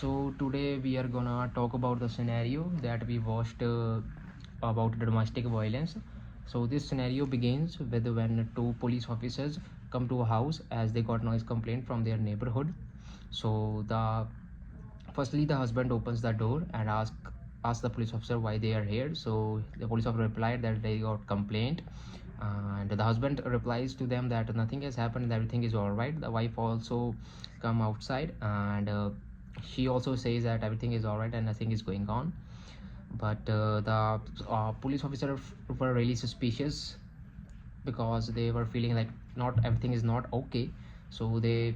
So today we are gonna talk about the scenario that we watched about domestic violence. So this scenario begins with when two police officers come to a house as they got noise complaint from their neighborhood. So the firstly the husband opens the door and asks the police officer why they are here. So the police officer replied that they got complaint, and the husband replies to them that nothing has happened and everything is all right. The wife also come outside, and she also says that everything is all right and nothing is going on. But the police officer were really suspicious because they were feeling like not everything is not okay. So they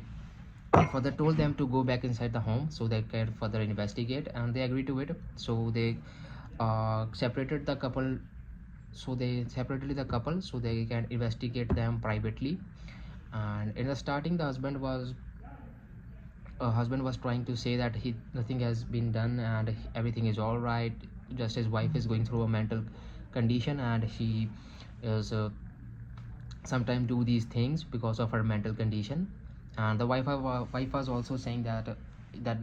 further told them to go back inside the home so they can further investigate, and they agreed to it. So they separated the couple, so they can investigate them privately. And in the starting the husband was trying to say that nothing has been done and everything is all right, just his wife is going through a mental condition and she is sometimes do these things because of her mental condition. And the wife was also saying that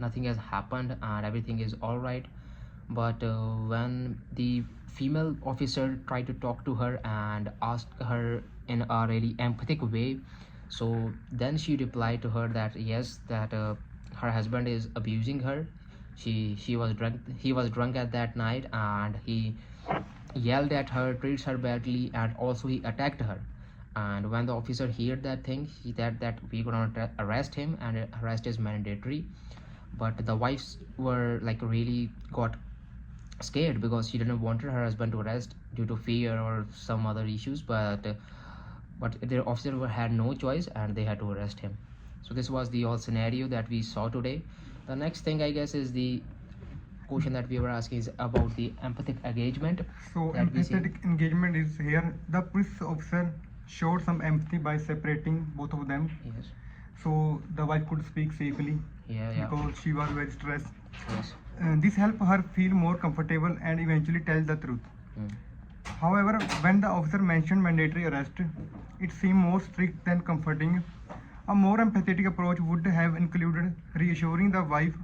nothing has happened and everything is all right. But when the female officer tried to talk to her and asked her in a really empathic way, so then she replied to her that yes, that her husband is abusing her. She was drunk, he was drunk at that night, and he yelled at her, treats her badly, and also he attacked her. And when the officer heard that thing, he said that we're gonna arrest him, and arrest is mandatory. But the wives were like really got scared because she didn't want her husband to arrest due to fear or some other issues. But their officer had no choice and they had to arrest him. So this was the all scenario that we saw today. The next thing I guess is the question that we were asking is about the empathic engagement. So empathetic engagement is here. The police officer showed some empathy by separating both of them. Yes. So the wife could speak safely Yeah. because she was very stressed. Yes. This helped her feel more comfortable and eventually tell the truth. However, when the officer mentioned mandatory arrest, it seemed more strict than comforting. A more empathetic approach would have included reassuring the wife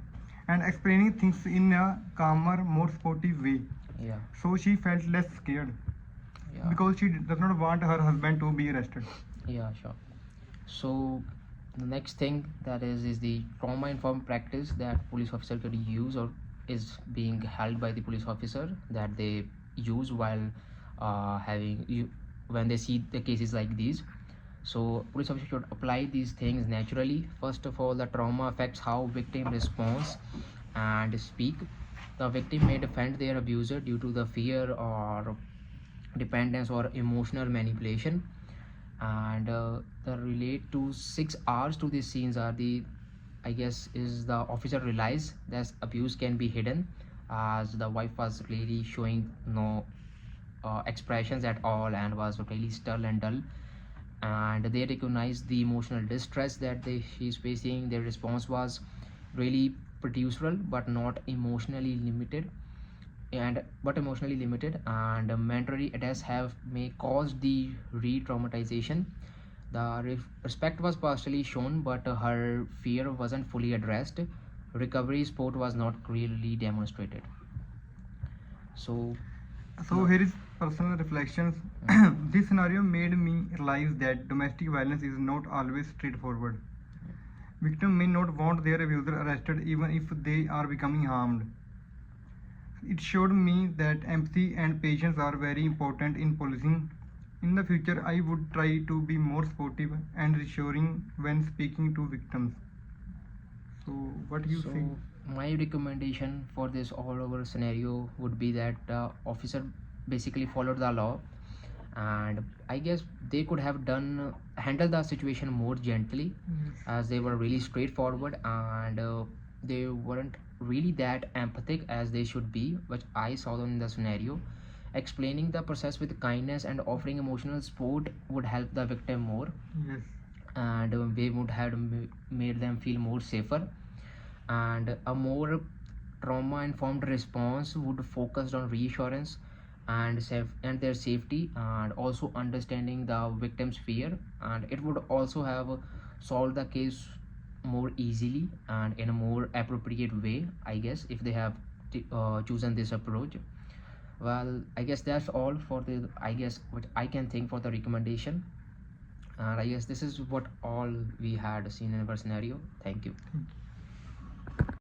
and explaining things in a calmer, more supportive way. Yeah. So she felt less scared because she does not want her husband to be arrested. Yeah, sure. So the next thing that is the trauma informed practice that police officer could use or is being held by the police officer that they use while when they see the cases like these. So police officer should apply these things naturally. First of all, the trauma affects how victim responds and speak. The victim may defend their abuser due to the fear or dependence or emotional manipulation. And the relate to 6 hours to these scenes are the, I guess, is the officer realized that abuse can be hidden, as the wife was really showing no expressions at all and was really still and dull. And they recognized the emotional distress that she's facing. Their response was really procedural but not emotionally limited, and mandatory attacks may cause the re-traumatization. The respect was partially shown, but her fear wasn't fully addressed. Recovery support was not clearly demonstrated. So Here is personal reflections. This scenario made me realize that domestic violence is not always straightforward. Victim may not want their abuser arrested even if they are becoming harmed. It showed me that empathy and patience are very important in policing. In the future, I would try to be more supportive and reassuring when speaking to victims. So, what do you say? My recommendation for this all over scenario would be that the officer basically followed the law, and I guess they could have handled the situation more gently, as they were really straightforward and they weren't really that empathic as they should be, which I saw them in the scenario. Explaining the process with kindness and offering emotional support would help the victim more. Yes. And they would have made them feel more safer. And a more trauma informed response would focus on reassurance and their safety, and also understanding the victim's fear, and it would also have solved the case more easily and in a more appropriate way, I guess, if they have chosen this approach. Well, I guess that's all for the, I guess, what I can think for the recommendation. And I guess this is what all we had seen in our scenario. Thank you. Thank you.